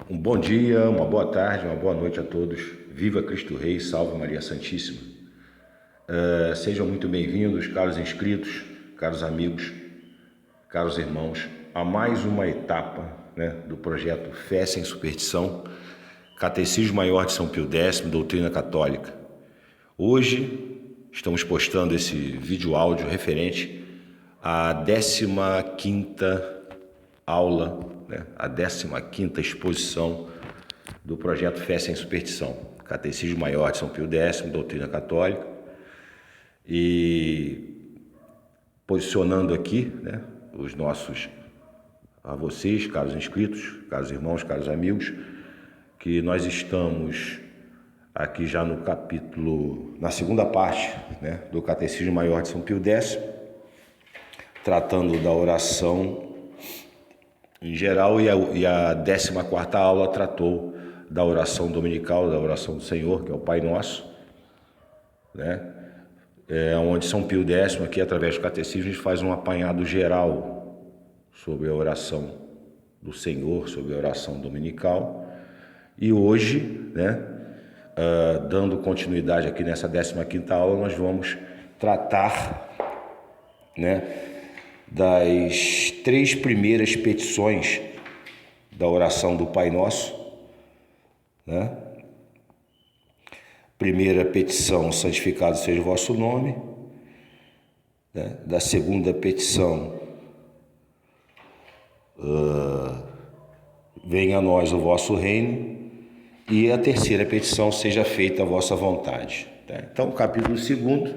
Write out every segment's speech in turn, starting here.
Um bom dia, uma boa tarde, uma boa noite a todos. Viva Cristo Rei, salve Maria Santíssima. Sejam muito bem-vindos, caros inscritos, caros amigos, caros irmãos, a mais uma etapa, do projeto Fé Sem Superstição, Catecismo Maior de São Pio X, Doutrina Católica. Hoje estamos postando esse vídeo áudio referente à 15ª aula, a 15ª exposição do projeto Fé Sem Superstição, Catecismo Maior de São Pio X, Doutrina Católica, e posicionando aqui, a vocês, caros inscritos, caros irmãos, caros amigos, que nós estamos aqui já no capítulo, na segunda parte, do Catecismo Maior de São Pio X, tratando da oração em geral, e a 14ª aula tratou da oração dominical, da oração do Senhor, que é o Pai Nosso, onde São Pio X, aqui através do Catecismo, a gente faz um apanhado geral sobre a oração do Senhor, sobre a oração dominical. E hoje, dando continuidade aqui nessa 15ª aula, nós vamos tratar, das 3 primeiras petições da oração do Pai Nosso. Primeira petição: santificado seja o vosso nome. Da segunda petição: venha a nós o vosso reino. E a terceira petição: seja feita a vossa vontade. Então, capítulo 2º,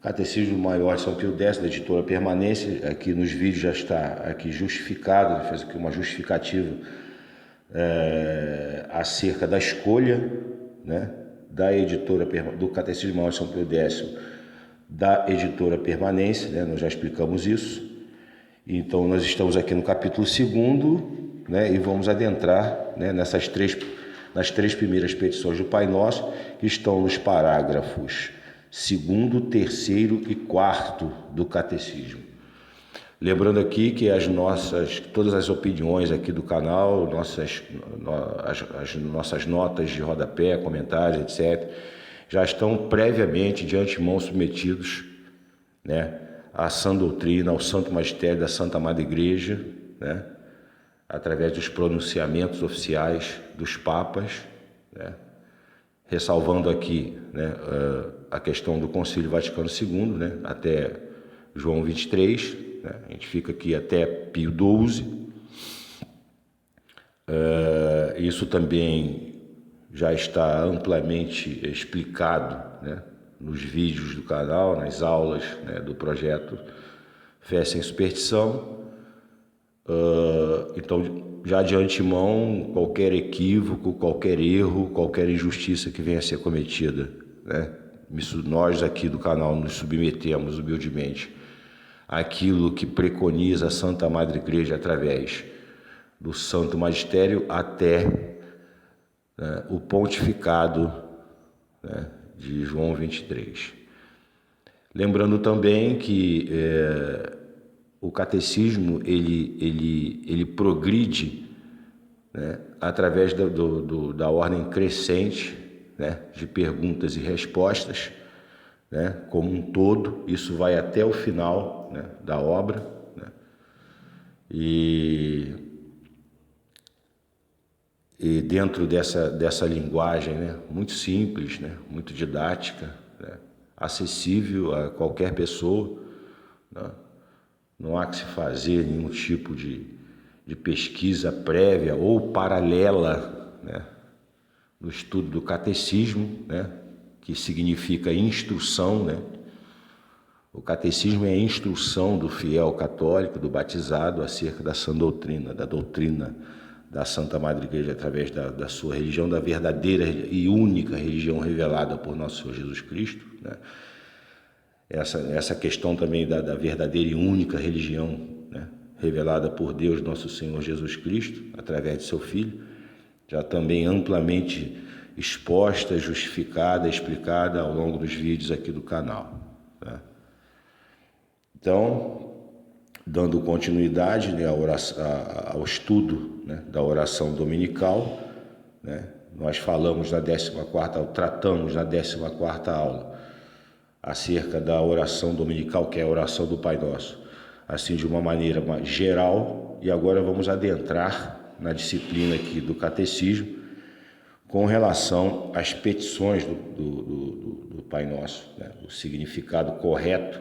Catecismo Maior de São Pio X, da editora Permanência. Aqui nos vídeos já está aqui justificado, fez aqui uma justificativa acerca da escolha, da editora do Catecismo Maior de São Pio X, da editora Permanência, nós já explicamos isso. Então nós estamos aqui no capítulo 2º, e vamos adentrar, nas 3 primeiras petições do Pai Nosso, que estão nos parágrafos 2º, 3º e 4º do Catecismo. Lembrando aqui que todas as opiniões aqui do canal, as nossas notas de rodapé, comentários, etc., já estão previamente, de antemão, submetidos, à sã doutrina, ao santo magistério da Santa Madre Igreja, através dos pronunciamentos oficiais dos papas, ressalvando aqui a questão do Concílio Vaticano II, até João 23, a gente fica aqui até Pio XII. Isso também já está amplamente explicado, nos vídeos do canal, nas aulas, do projeto Fé Sem Superstição. Então, já de antemão, qualquer equívoco, qualquer erro, qualquer injustiça que venha a ser cometida, nós aqui do canal nos submetemos humildemente àquilo que preconiza a Santa Madre Igreja através do Santo Magistério até o pontificado, de João 23. Lembrando também que o catecismo ele progride, através da ordem crescente, de perguntas e respostas, como um todo. Isso vai até o final, da obra, e dentro dessa linguagem, muito simples, muito didática, acessível a qualquer pessoa, Não há que se fazer nenhum tipo de pesquisa prévia ou paralela, no estudo do catecismo, que significa instrução, O catecismo é a instrução do fiel católico, do batizado, acerca da sã doutrina, da doutrina da Santa Madre Igreja, através da sua religião, da verdadeira e única religião revelada por nosso Senhor Jesus Cristo, Essa questão também da verdadeira e única religião, revelada por Deus, nosso Senhor Jesus Cristo, através de seu Filho, já também amplamente exposta, justificada, explicada ao longo dos vídeos aqui do canal. Então, dando continuidade, né, ao estudo, né, da oração dominical, né? Nós falamos na 14ª, tratamos na 14ª aula acerca da oração dominical, que é a oração do Pai Nosso, assim de uma maneira geral, e agora vamos adentrar na disciplina aqui do catecismo com relação às petições do Pai Nosso, né? O significado correto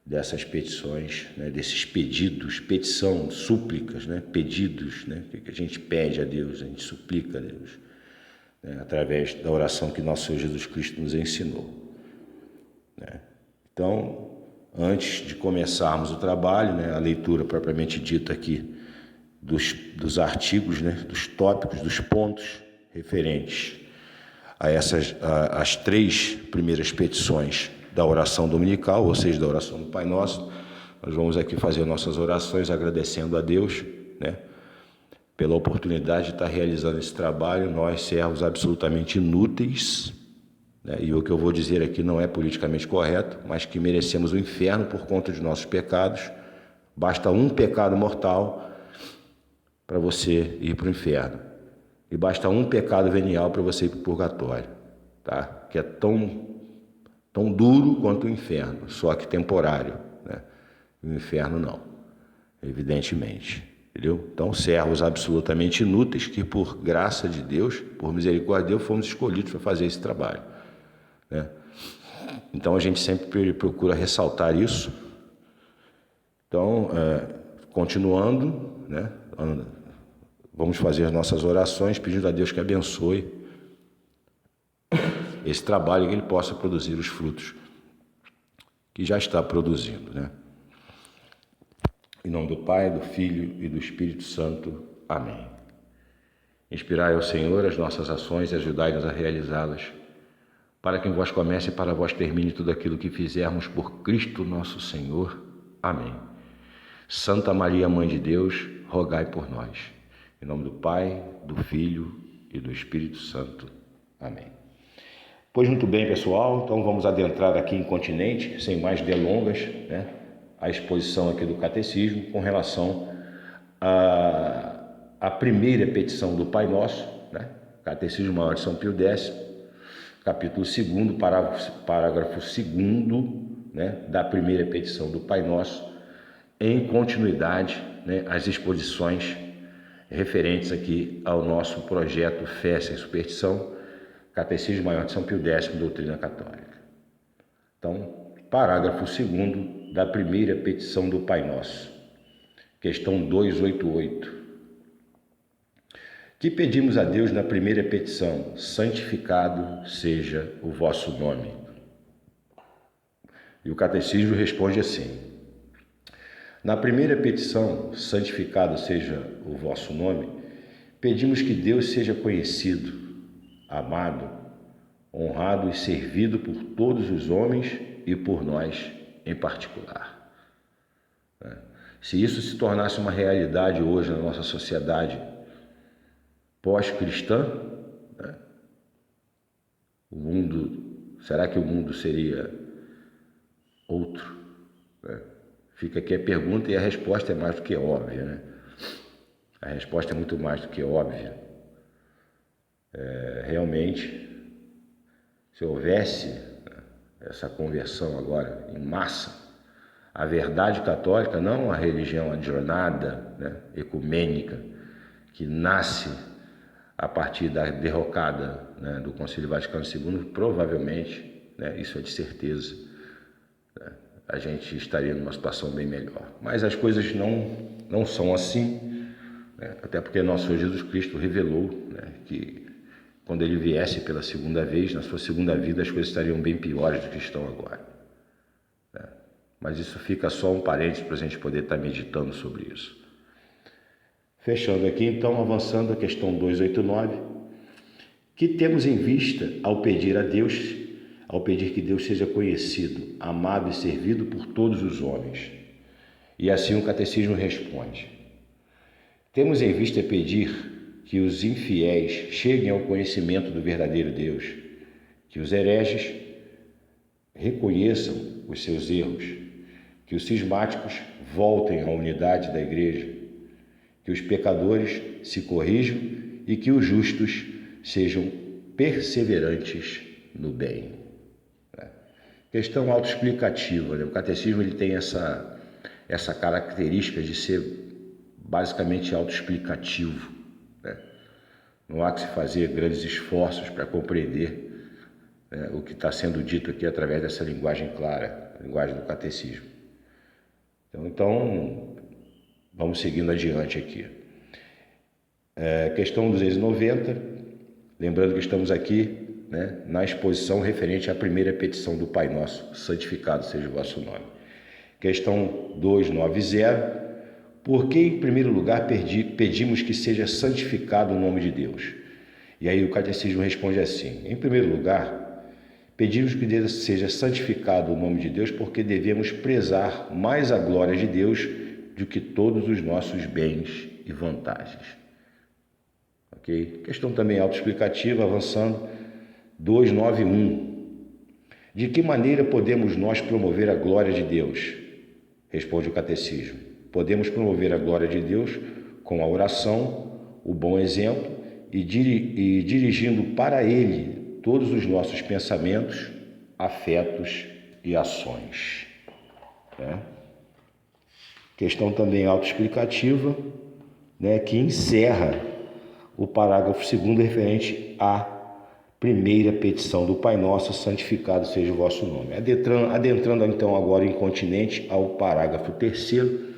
dessas petições, né? Desses pedidos, petição, súplicas, né? Pedidos, né? Que a gente pede a Deus, a gente suplica a Deus, né? Através da oração que nosso Senhor Jesus Cristo nos ensinou, né? Então, antes de começarmos o trabalho, né? A leitura propriamente dita aqui dos artigos, né? Dos tópicos, dos pontos referentes a as 3 primeiras petições da oração dominical, ou seja, da oração do Pai Nosso, nós vamos aqui fazer nossas orações agradecendo a Deus, né, pela oportunidade de estar realizando esse trabalho, nós servos absolutamente inúteis, né, e o que eu vou dizer aqui não é politicamente correto, mas que merecemos o inferno por conta de nossos pecados. Basta um pecado mortal para você ir para o inferno. E basta um pecado venial para você ir para o purgatório, tá? Que é tão duro quanto o inferno, só que temporário, né? O inferno não, evidentemente, entendeu? Então, servos absolutamente inúteis que, por graça de Deus, por misericórdia de Deus, fomos escolhidos para fazer esse trabalho, né? Então, a gente sempre procura ressaltar isso. Então, continuando, né? Vamos fazer as nossas orações pedindo a Deus que abençoe esse trabalho e que Ele possa produzir os frutos que já está produzindo, né? Em nome do Pai, do Filho e do Espírito Santo. Amém. Inspirai ao Senhor as nossas ações e ajudai-nos a realizá-las, para que em vós comece e para vós termine tudo aquilo que fizermos por Cristo nosso Senhor. Amém. Santa Maria, Mãe de Deus, rogai por nós. Em nome do Pai, do Filho e do Espírito Santo. Amém. Pois muito bem, pessoal, então vamos adentrar aqui incontinente, sem mais delongas, né, a exposição aqui do Catecismo com relação à primeira petição do Pai Nosso, né, Catecismo Maior de São Pio X, capítulo 2º, parágrafo 2º, né, da primeira petição do Pai Nosso, em continuidade, né, às exposições referentes aqui ao nosso projeto Fé Sem Superstição, Catecismo Maior de São Pio X, Doutrina Católica. Então, parágrafo 2º da primeira petição do Pai Nosso, questão 288. Que pedimos a Deus na primeira petição: santificado seja o vosso nome. E o Catecismo responde assim: na primeira petição, santificado seja o vosso nome, pedimos que Deus seja conhecido, amado, honrado e servido por todos os homens e por nós em particular. Se isso se tornasse uma realidade hoje na nossa sociedade pós-cristã, né, será que o mundo seria outro? Né? Fica aqui a pergunta e a resposta é mais do que óbvia, né? A resposta é muito mais do que óbvia. Realmente, se houvesse essa conversão agora em massa, a verdade católica, não a religião adjornada, né, ecumênica, que nasce a partir da derrocada, né, do Concílio Vaticano II, provavelmente, né, isso é de certeza, né, a gente estaria numa situação bem melhor. Mas as coisas não são assim, né, até porque nosso Senhor Jesus Cristo revelou, né, que quando Ele viesse pela segunda vez, na sua segunda vida, as coisas estariam bem piores do que estão agora, né? Mas isso fica só um parênteses para a gente poder estar meditando sobre isso. Fechando aqui, então, avançando a questão 289, que temos em vista ao pedir que Deus seja conhecido, amado e servido por todos os homens. E assim o Catecismo responde: temos em vista pedir que os infiéis cheguem ao conhecimento do verdadeiro Deus, que os hereges reconheçam os seus erros, que os cismáticos voltem à unidade da igreja, que os pecadores se corrijam e que os justos sejam perseverantes no bem. Questão autoexplicativa, né? O catecismo ele tem essa característica de ser basicamente autoexplicativo, né? Não há que se fazer grandes esforços para compreender, né, o que está sendo dito aqui através dessa linguagem clara, a linguagem do catecismo. Então vamos seguindo adiante aqui. Questão 290, lembrando que estamos aqui, né, na exposição referente à primeira petição do Pai Nosso, santificado seja o vosso nome. Questão 290, por que em primeiro lugar pedimos que seja santificado o nome de Deus? E aí o catecismo responde assim: em primeiro lugar, pedimos que seja santificado o nome de Deus porque devemos prezar mais a glória de Deus do que todos os nossos bens e vantagens. Ok? Questão também autoexplicativa, avançando, 291. De que maneira podemos nós promover a glória de Deus? Responde o catecismo. Podemos promover a glória de Deus com a oração, o bom exemplo e dirigindo para Ele todos os nossos pensamentos, afetos e ações. Né? Questão também autoexplicativa, né, que encerra o parágrafo 2º referente à primeira petição do Pai Nosso, santificado seja o vosso nome. Adentrando então agora incontinente ao parágrafo 3º,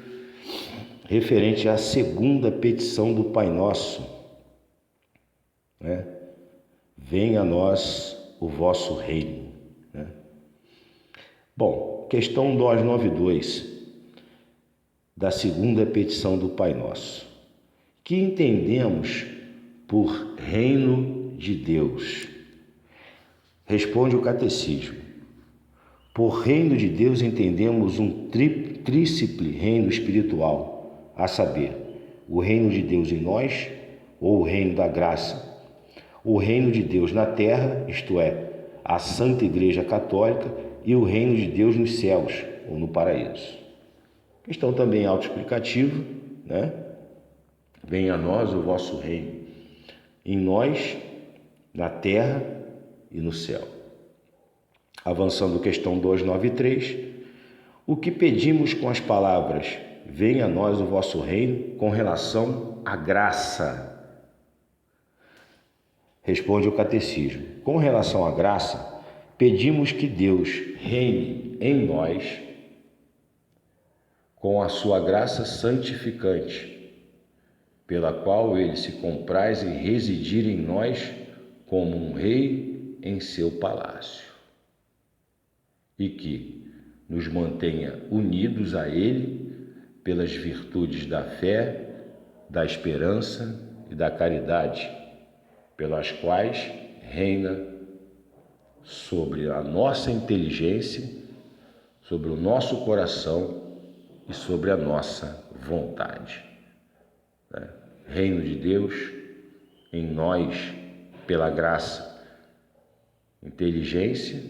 referente à segunda petição do Pai Nosso, né? Venha a nós o vosso reino. Né? Bom, questão 292, da segunda petição do Pai Nosso. Que entendemos por reino de Deus? Responde o catecismo. Por reino de Deus entendemos um tríplice reino espiritual, a saber, o reino de Deus em nós, ou o reino da graça, o reino de Deus na terra, isto é, a Santa Igreja Católica, e o reino de Deus nos céus, ou no paraíso. Questão também autoexplicativa, né? Venha a nós o vosso reino, em nós, na terra e no céu. Avançando, questão 293, o que pedimos com as palavras venha a nós o vosso reino com relação à graça? Responde o catecismo. Com relação à graça, pedimos que Deus reine em nós com a sua graça santificante, pela qual ele se compraz em residir em nós como um rei em seu palácio, e que nos mantenha unidos a ele pelas virtudes da fé, da esperança e da caridade, pelas quais reina sobre a nossa inteligência, sobre o nosso coração e sobre a nossa vontade. Reino de Deus em nós pela graça, inteligência,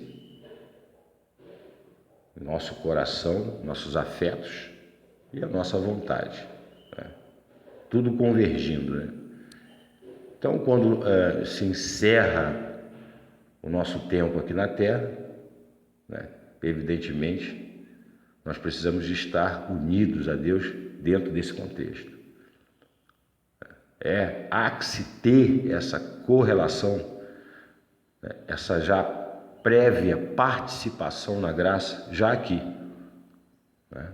nosso coração, nossos afetos e a nossa vontade, né? Tudo convergindo, né? Então, quando se encerra o nosso tempo aqui na Terra, né, evidentemente, nós precisamos de estar unidos a Deus dentro desse contexto. Há que se ter essa correlação, né, essa já prévia participação na graça, já aqui, né,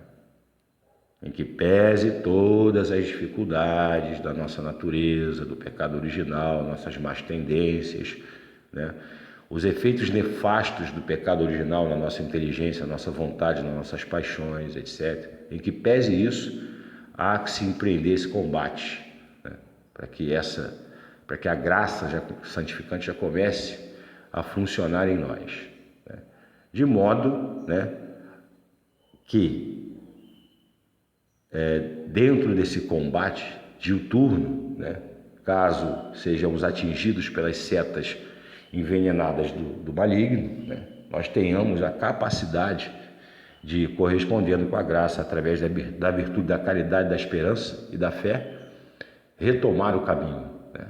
em que pese todas as dificuldades da nossa natureza, do pecado original, nossas más tendências, né, os efeitos nefastos do pecado original na nossa inteligência, na nossa vontade, nas nossas paixões, etc. Em que pese isso, há que se empreender esse combate, né, para que a graça santificante já comece a funcionar em nós, né, de modo, né, que dentro desse combate diuturno, né, caso sejamos atingidos pelas setas envenenadas do maligno, né, nós tenhamos a capacidade de correspondendo com a graça através da virtude da caridade, da esperança e da fé, retomar o caminho, né?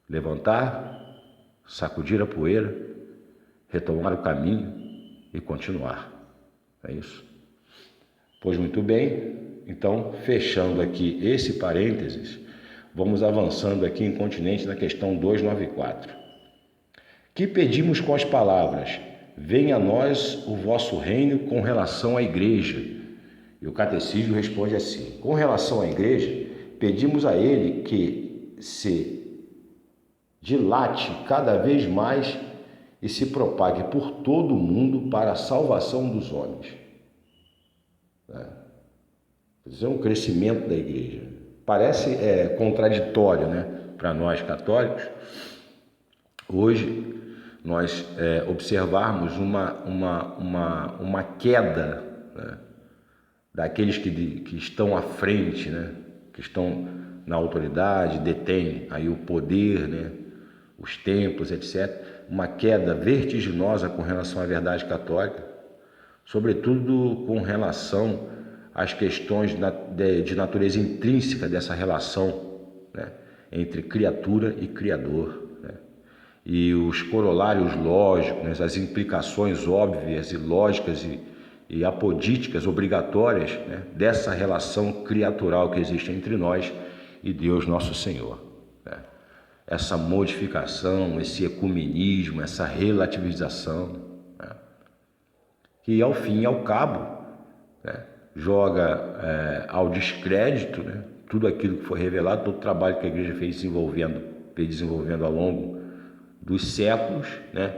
Levantar, sacudir a poeira, retomar o caminho e continuar. É isso. Pois muito bem, então fechando aqui esse parênteses, vamos avançando aqui incontinente na questão 294. Que pedimos com as palavras: venha a nós o vosso reino com relação à igreja. E o catecismo responde assim: com relação à igreja, pedimos a ele que se dilate cada vez mais e se propague por todo o mundo para a salvação dos homens. Isso é um crescimento da igreja. Parece contraditório, né, para nós católicos, hoje nós observarmos uma queda, né, daqueles que estão à frente, né, que estão na autoridade, detêm aí o poder, né, os templos, etc. Uma queda vertiginosa com relação à verdade católica, sobretudo com relação às questões de natureza intrínseca dessa relação, né, entre criatura e Criador, né, e os corolários lógicos, né, as implicações óbvias e lógicas e apodíticas obrigatórias, né, dessa relação criatural que existe entre nós e Deus nosso Senhor, né. Essa modificação, esse ecumenismo, essa relativização, né, que ao fim e ao cabo, né, joga ao descrédito, né, tudo aquilo que foi revelado, todo o trabalho que a igreja fez desenvolvendo ao longo dos séculos, né,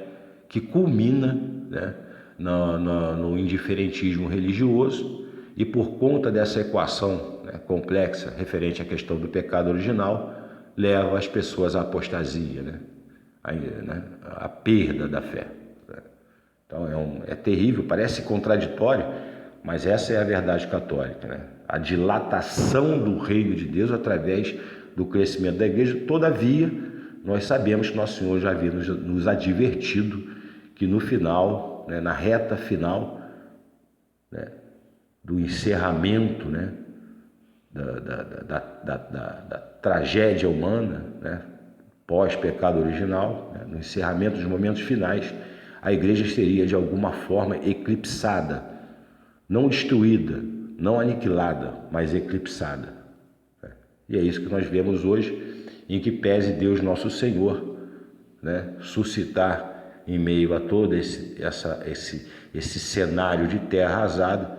que culmina, né, no indiferentismo religioso, e por conta dessa equação, né, complexa referente à questão do pecado original, leva as pessoas à apostasia, né, à perda da fé. Então é terrível, parece contraditório, mas essa é a verdade católica, né? A dilatação do reino de Deus através do crescimento da igreja. Todavia, nós sabemos que Nosso Senhor já havia nos advertido que no final, né, na reta final, né, do encerramento, né, da tragédia humana, né, pós-pecado original, né, no encerramento dos momentos finais, a igreja seria de alguma forma eclipsada, não destruída, não aniquilada, mas eclipsada. E é isso que nós vemos hoje, em que pese Deus nosso Senhor, né, suscitar em meio a todo esse cenário de terra arrasada,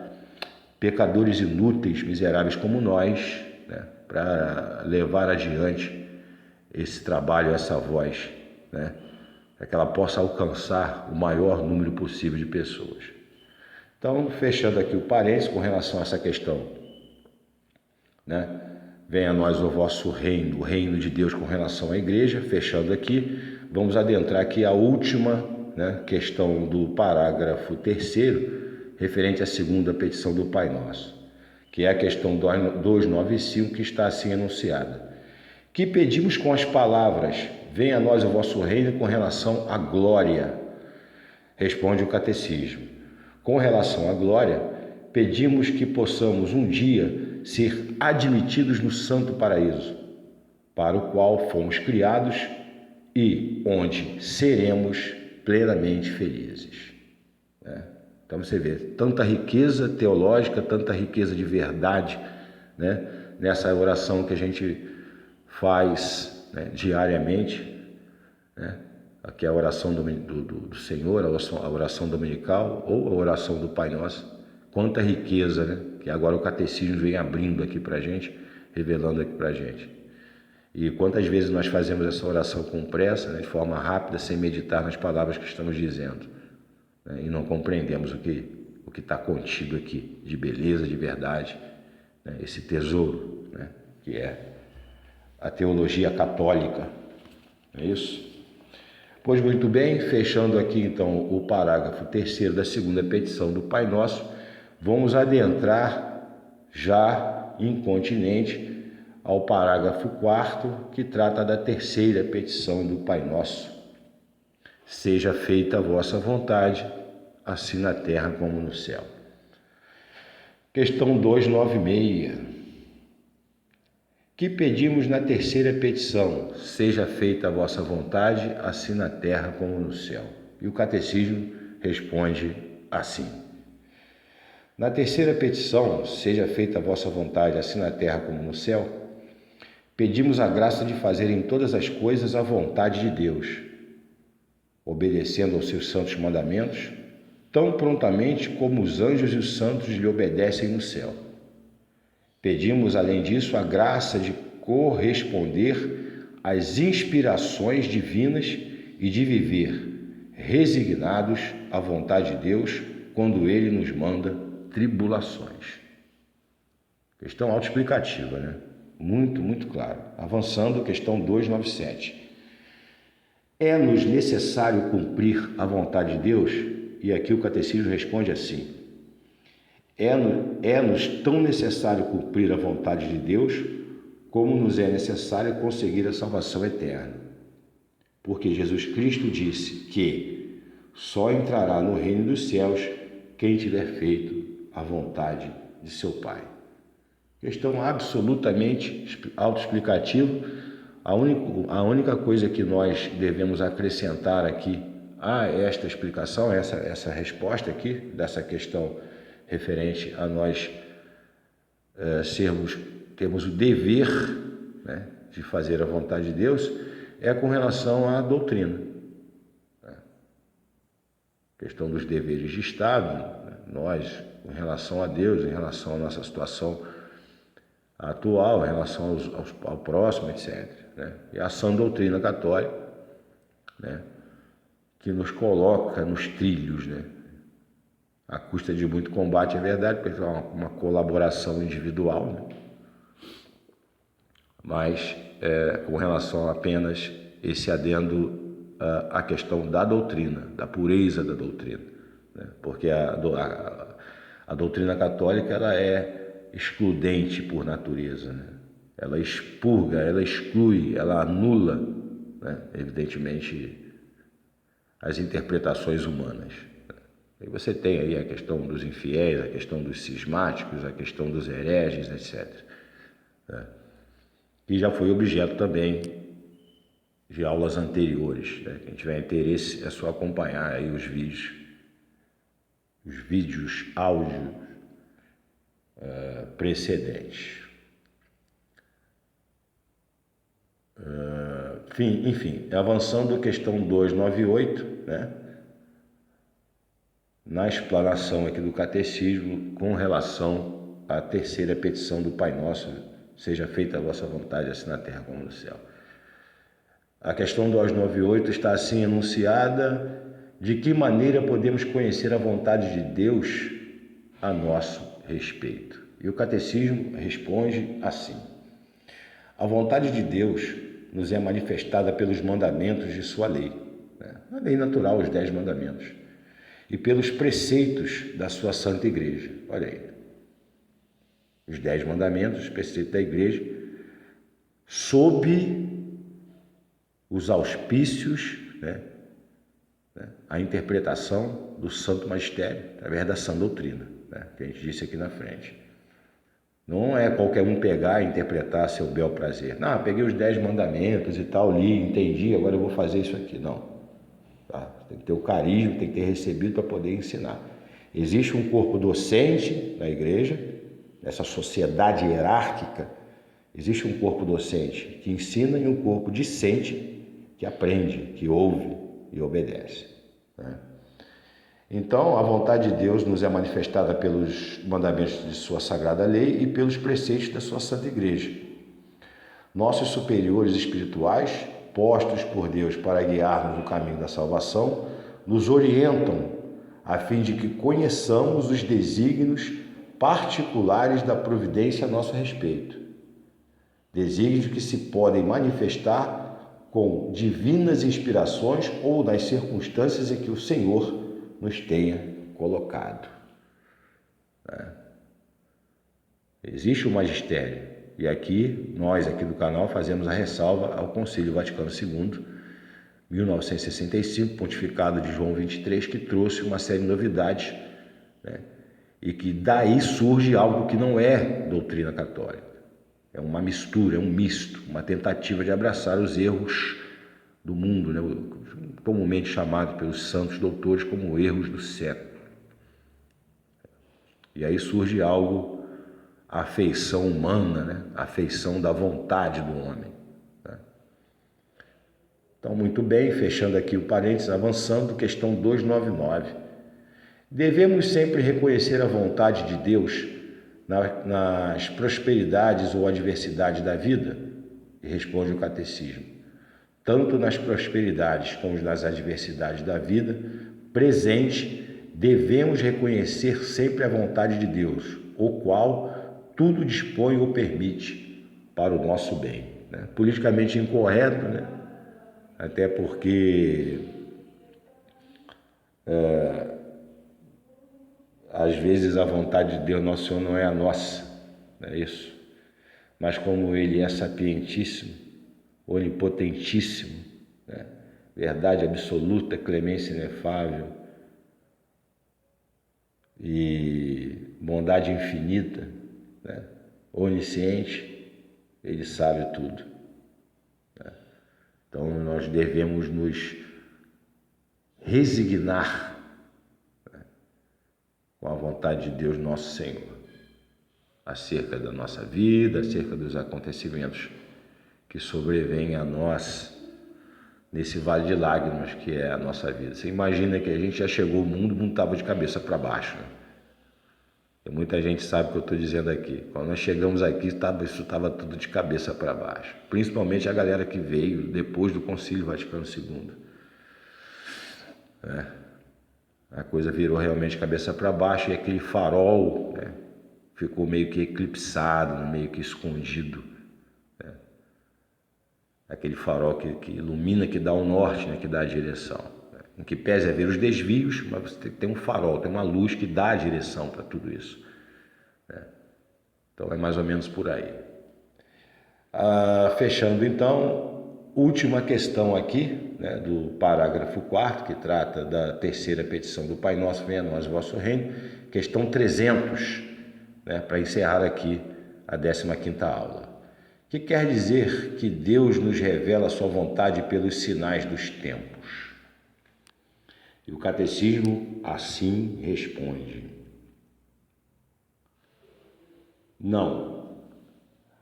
pecadores inúteis, miseráveis como nós, né, para levar adiante esse trabalho, essa voz, né, para que ela possa alcançar o maior número possível de pessoas. Então, fechando aqui o parênteses com relação a essa questão, né, venha a nós o vosso reino, o reino de Deus com relação à igreja. Fechando aqui, vamos adentrar aqui a última, né, questão do parágrafo 3º, referente à segunda petição do Pai Nosso, que é a questão 295, que está assim enunciada: que pedimos com as palavras: venha a nós o vosso reino, com relação à glória. Responde o catecismo: com relação à glória, pedimos que possamos um dia ser admitidos no santo paraíso, para o qual fomos criados e onde seremos plenamente felizes. Então você vê tanta riqueza teológica, tanta riqueza de verdade, né, nessa oração que a gente faz, né, diariamente, né, aqui é a oração do Senhor, a oração dominical ou a oração do Pai Nosso. Quanta riqueza, né, que agora o catecismo vem abrindo aqui para a gente, revelando aqui para a gente. E quantas vezes nós fazemos essa oração com pressa, né, de forma rápida, sem meditar nas palavras que estamos dizendo, né, e não compreendemos o que está contido aqui de beleza, de verdade, né, esse tesouro, né, que é a teologia católica. É isso? Pois muito bem, fechando aqui então o parágrafo 3º da segunda petição do Pai Nosso, vamos adentrar já incontinente ao parágrafo 4º, que trata da terceira petição do Pai Nosso: seja feita a vossa vontade, assim na terra como no céu. Questão 296. Que pedimos na terceira petição? Seja feita a vossa vontade, assim na terra como no céu. E o catecismo responde assim. Na terceira petição, seja feita a vossa vontade, assim na terra como no céu, pedimos a graça de fazer em todas as coisas a vontade de Deus, obedecendo aos seus santos mandamentos, tão prontamente como os anjos e os santos lhe obedecem no céu. Pedimos, além disso, a graça de corresponder às inspirações divinas e de viver resignados à vontade de Deus quando Ele nos manda tribulações. Questão autoexplicativa, né? Muito claro. Avançando, questão 297. É-nos necessário cumprir a vontade de Deus? E aqui o catecismo responde assim. É-nos tão necessário cumprir a vontade de Deus como nos é necessário conseguir a salvação eterna. Porque Jesus Cristo disse que só entrará no reino dos céus quem tiver feito a vontade de seu Pai. Questão absolutamente autoexplicativa. A única coisa que nós devemos acrescentar aqui a esta explicação, essa resposta aqui, dessa questão referente a nós temos o dever, né, de fazer a vontade de Deus, é com relação à doutrina. Né? Questão dos deveres de Estado, né? Nós, em relação a Deus, em relação à nossa situação atual, em relação ao próximo, etc. Né? E a sã doutrina católica, né, que nos coloca nos trilhos, né? À custa de muito combate, é verdade, porque é uma colaboração individual, né? Mas com relação a apenas esse adendo à questão da doutrina, da pureza da doutrina, né? Porque a doutrina católica ela é excludente por natureza, né? Ela expurga, ela exclui, ela anula, né, evidentemente, as interpretações humanas. Aí você tem aí a questão dos infiéis, a questão dos cismáticos, a questão dos hereges, etc. Né? Que já foi objeto também de aulas anteriores. Né? Quem tiver interesse é só acompanhar aí os vídeos áudios precedentes. Enfim, avançando a questão 298, né? Na explanação aqui do catecismo com relação à terceira petição do Pai Nosso, seja feita a vossa vontade, assim na terra como no céu. A questão 298 está assim enunciada: de que maneira podemos conhecer a vontade de Deus a nosso respeito? E o catecismo responde assim: a vontade de Deus nos é manifestada pelos mandamentos de sua lei, né? A lei natural, os 10 mandamentos, e pelos preceitos da sua Santa Igreja. Olha aí, os 10 mandamentos, os preceitos da Igreja, sob os auspícios, né, a interpretação do Santo Magistério, através da sã doutrina, né, que a gente disse aqui na frente. Não é qualquer um pegar e interpretar a seu bel prazer. Não, peguei os 10 mandamentos e tal, li, entendi, agora eu vou fazer isso aqui. Não. Tá? Tem que ter o carisma, tem que ter recebido para poder ensinar. Existe um corpo docente na igreja, nessa sociedade hierárquica, existe um corpo docente que ensina e um corpo discente que aprende, que ouve e obedece. Né? Então, a vontade de Deus nos é manifestada pelos mandamentos de sua sagrada lei e pelos preceitos da sua Santa Igreja. Nossos superiores espirituais, postos por Deus para guiar-nos no caminho da salvação, nos orientam a fim de que conheçamos os desígnios particulares da providência a nosso respeito. Desígnios que se podem manifestar com divinas inspirações ou nas circunstâncias em que o Senhor nos tenha colocado. Existe o magistério, e aqui, nós aqui do canal, fazemos a ressalva ao Concílio Vaticano II, 1965, pontificado de João XXIII, que trouxe uma série de novidades, né, e que daí surge algo que não é doutrina católica. É uma mistura, é um misto, uma tentativa de abraçar os erros do mundo, né? Comumente chamado pelos santos doutores como erros do século. E aí surge algo, a afeição humana, né? A afeição da vontade do homem. Né? Então, muito bem, fechando aqui o parênteses, avançando, questão 299. Devemos sempre reconhecer a vontade de Deus nas prosperidades ou adversidades da vida? E responde o catecismo. Tanto nas prosperidades como nas adversidades da vida presente, devemos reconhecer sempre a vontade de Deus, o qual tudo dispõe ou permite para o nosso bem. Né? Politicamente incorreto, né? Até porque às vezes a vontade de Deus Nosso Senhor não é a nossa, não é isso? Mas como Ele é sapientíssimo, onipotentíssimo, né? Verdade absoluta, clemência inefável e bondade infinita, né? Onisciente, Ele sabe tudo. Né? Então nós devemos nos resignar, né, com a vontade de Deus Nosso Senhor, acerca da nossa vida, acerca dos acontecimentos que sobrevêm a nós nesse vale de lágrimas que é a nossa vida. Você imagina que a gente já chegou, o mundo estava de cabeça para baixo. Né? E muita gente sabe o que eu estou dizendo aqui. Quando nós chegamos aqui, isso estava tudo de cabeça para baixo. Principalmente a galera que veio depois do Concílio Vaticano II. A coisa virou realmente cabeça para baixo e aquele farol, né, ficou meio que eclipsado, meio que escondido. Né? Aquele farol que ilumina, que dá o norte, né, que dá a direção. Né? Em que pese a ver os desvios, mas você tem um farol, tem uma luz que dá a direção para tudo isso. Né? Então é mais ou menos por aí. Fechando então, última questão aqui, né, do parágrafo 4º, que trata da terceira petição do Pai Nosso, venha a nós o vosso reino, questão 300, né, para encerrar aqui a 15ª aula. Que quer dizer que Deus nos revela a sua vontade pelos sinais dos tempos? E o catecismo assim responde. Não.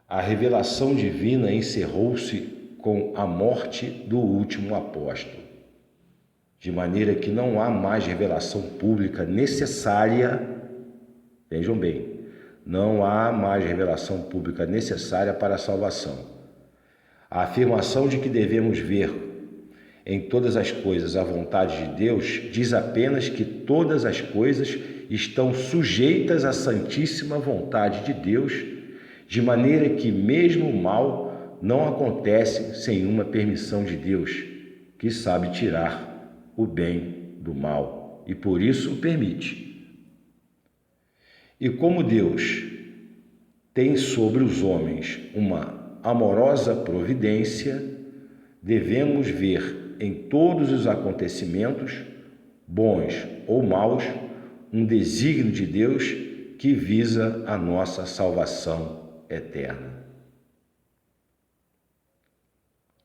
A revelação divina encerrou-se com a morte do último apóstolo, de maneira que não há mais revelação pública necessária, vejam bem, não há mais revelação pública necessária para a salvação. A afirmação de que devemos ver em todas as coisas a vontade de Deus diz apenas que todas as coisas estão sujeitas à santíssima vontade de Deus, de maneira que mesmo o mal não acontece sem uma permissão de Deus, que sabe tirar o bem do mal e por isso o permite. E como Deus tem sobre os homens uma amorosa providência, devemos ver em todos os acontecimentos, bons ou maus, um desígnio de Deus que visa a nossa salvação eterna.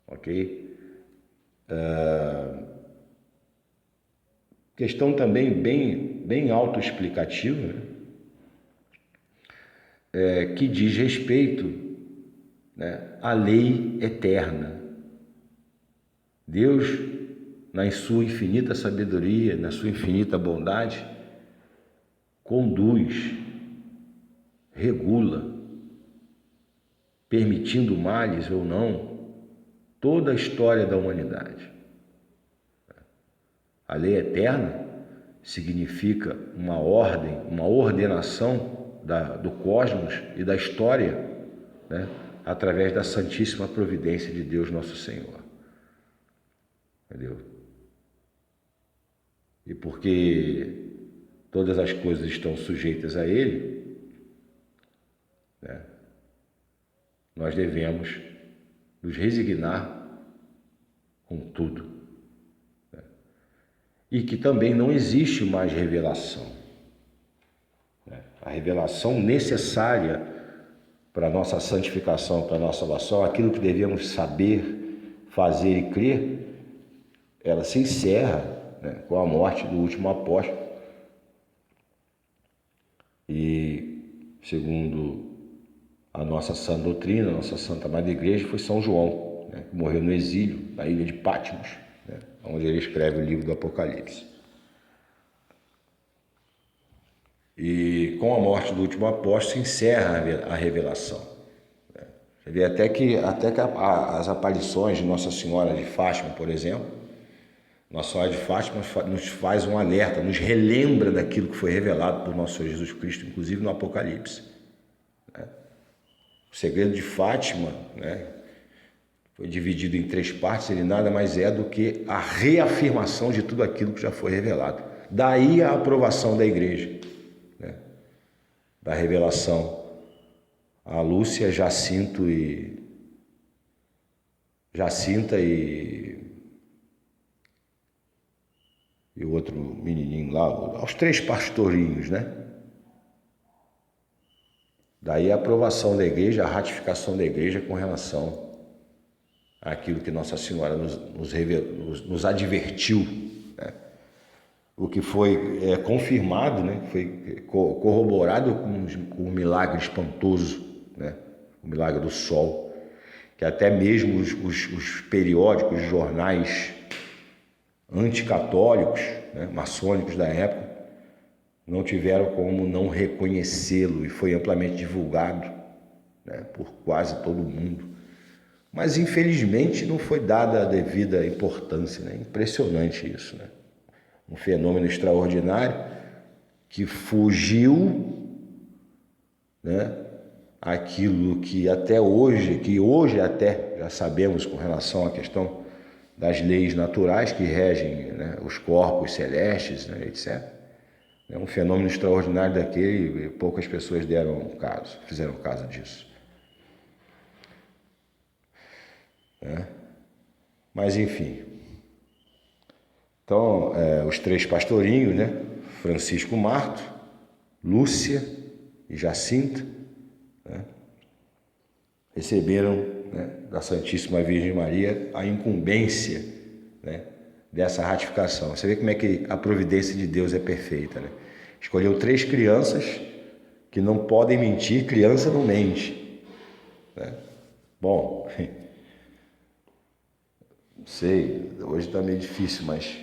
Ok? Questão também bem autoexplicativa, né? Que diz respeito, né, à lei eterna. Deus, na sua infinita sabedoria, na sua infinita bondade, conduz, regula, permitindo males ou não, toda a história da humanidade. A lei eterna significa uma ordem, uma ordenação do cosmos e da história, né, através da santíssima providência de Deus Nosso Senhor. Entendeu? E porque todas as coisas estão sujeitas a Ele, né, nós devemos nos resignar com tudo. Né? E que também não existe mais revelação. a revelação necessária para a nossa santificação, para a nossa salvação, aquilo que devemos saber, fazer e crer, ela se encerra, né, com a morte do último apóstolo. E, segundo a nossa sã doutrina, a nossa Santa Madre Igreja, foi São João, né, que morreu no exílio, na ilha de Patmos, né, onde ele escreve o livro do Apocalipse. E com a morte do último apóstolo se encerra a revelação. Você vê até que as aparições de Nossa Senhora de Fátima, por exemplo, Nossa Senhora de Fátima nos faz um alerta, nos relembra daquilo que foi revelado por nosso Senhor Jesus Cristo, inclusive no Apocalipse. O segredo de Fátima, né, foi dividido em 3 partes, ele nada mais é do que a reafirmação de tudo aquilo que já foi revelado. Daí a aprovação da igreja, né, da revelação a Lúcia, Jacinta e o outro menininho lá, aos 3 pastorinhos, né? Daí a aprovação da igreja, a ratificação da igreja com relação àquilo que Nossa Senhora nos advertiu, né? O que foi confirmado, né? Foi corroborado com um milagre espantoso, né? O milagre do sol, que até mesmo os periódicos, os jornais anticatólicos, né, maçônicos da época, não tiveram como não reconhecê-lo, e foi amplamente divulgado, né, por quase todo mundo. Mas infelizmente não foi dada a devida importância, né? Impressionante isso, né? Um fenômeno extraordinário que fugiu, né, aquilo que hoje até já sabemos com relação à questão das leis naturais que regem, né, os corpos celestes, né, etc. É um fenômeno extraordinário daquele, e poucas pessoas fizeram caso disso. Mas enfim. Então, os 3 pastorinhos, né, Francisco Marto, Lúcia e Jacinta, né, receberam, né, da Santíssima Virgem Maria a incumbência, né, dessa ratificação. Você vê como é que a providência de Deus é perfeita, né? Escolheu 3 crianças que não podem mentir, criança não mente, né? Bom, não sei, hoje está meio difícil, mas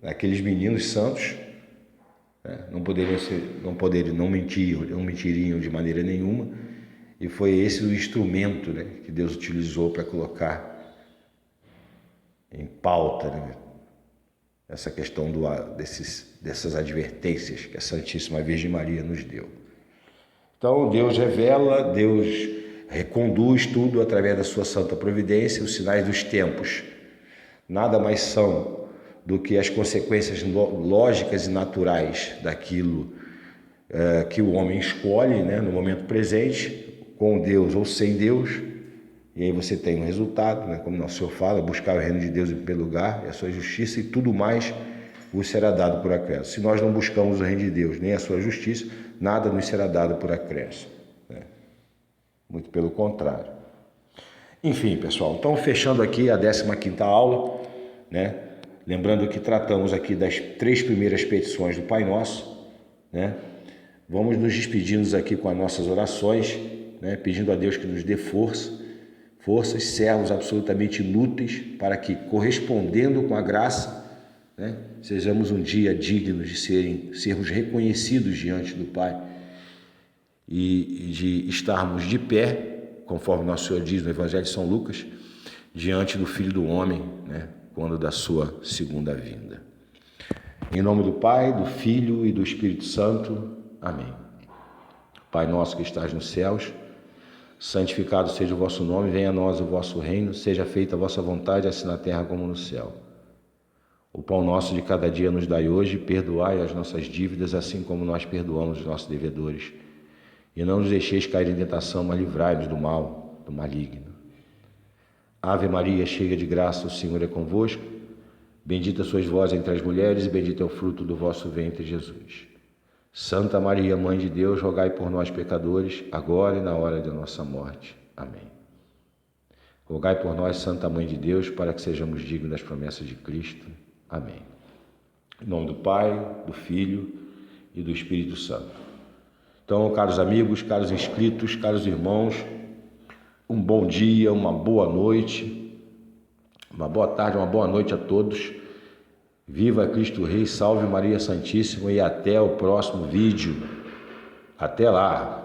aqueles meninos santos, né, não mentiriam de maneira nenhuma, e foi esse o instrumento, né, que Deus utilizou para colocar em pauta, né, essa questão dessas advertências que a Santíssima Virgem Maria nos deu. Então Deus revela, Deus reconduz tudo através da sua santa providência. Os sinais dos tempos nada mais são do que as consequências lógicas e naturais daquilo que o homem escolhe, né, no momento presente, com Deus ou sem Deus. E aí você tem um resultado, né, como nosso Senhor fala, buscar o reino de Deus em primeiro lugar e a sua justiça, e tudo mais vos será dado por acréscimo. Se nós não buscamos o reino de Deus nem a sua justiça, nada nos será dado por acréscimo, né? Muito pelo contrário. Enfim, pessoal, então fechando aqui a 15ª aula, né? Lembrando que tratamos aqui das 3 primeiras petições do Pai Nosso, né? Vamos nos despedindo aqui com as nossas orações, né? Pedindo a Deus que nos dê forças, servos absolutamente inúteis, para que, correspondendo com a graça, né, sejamos um dia dignos de sermos reconhecidos diante do Pai e de estarmos de pé, conforme nosso Senhor diz no Evangelho de São Lucas, diante do Filho do Homem, né, quando da sua segunda vinda. Em nome do Pai, do Filho e do Espírito Santo. Amém. Pai nosso que estás nos céus, santificado seja o vosso nome, venha a nós o vosso reino, seja feita a vossa vontade, assim na terra como no céu. O pão nosso de cada dia nos dai hoje, perdoai as nossas dívidas, assim como nós perdoamos os nossos devedores. E não nos deixeis cair em tentação, mas livrai-nos do mal, do maligno. Ave Maria, cheia de graça, o Senhor é convosco. Bendita sois vós entre as mulheres, e bendito é o fruto do vosso ventre, Jesus. Santa Maria, Mãe de Deus, rogai por nós, pecadores, agora e na hora de nossa morte. Amém. Rogai por nós, Santa Mãe de Deus, para que sejamos dignos das promessas de Cristo. Amém. Em nome do Pai, do Filho e do Espírito Santo. Então, caros amigos, caros inscritos, caros irmãos, um bom dia, uma boa noite, uma boa tarde, uma boa noite a todos. Viva Cristo Rei, salve Maria Santíssima e até o próximo vídeo. Até lá!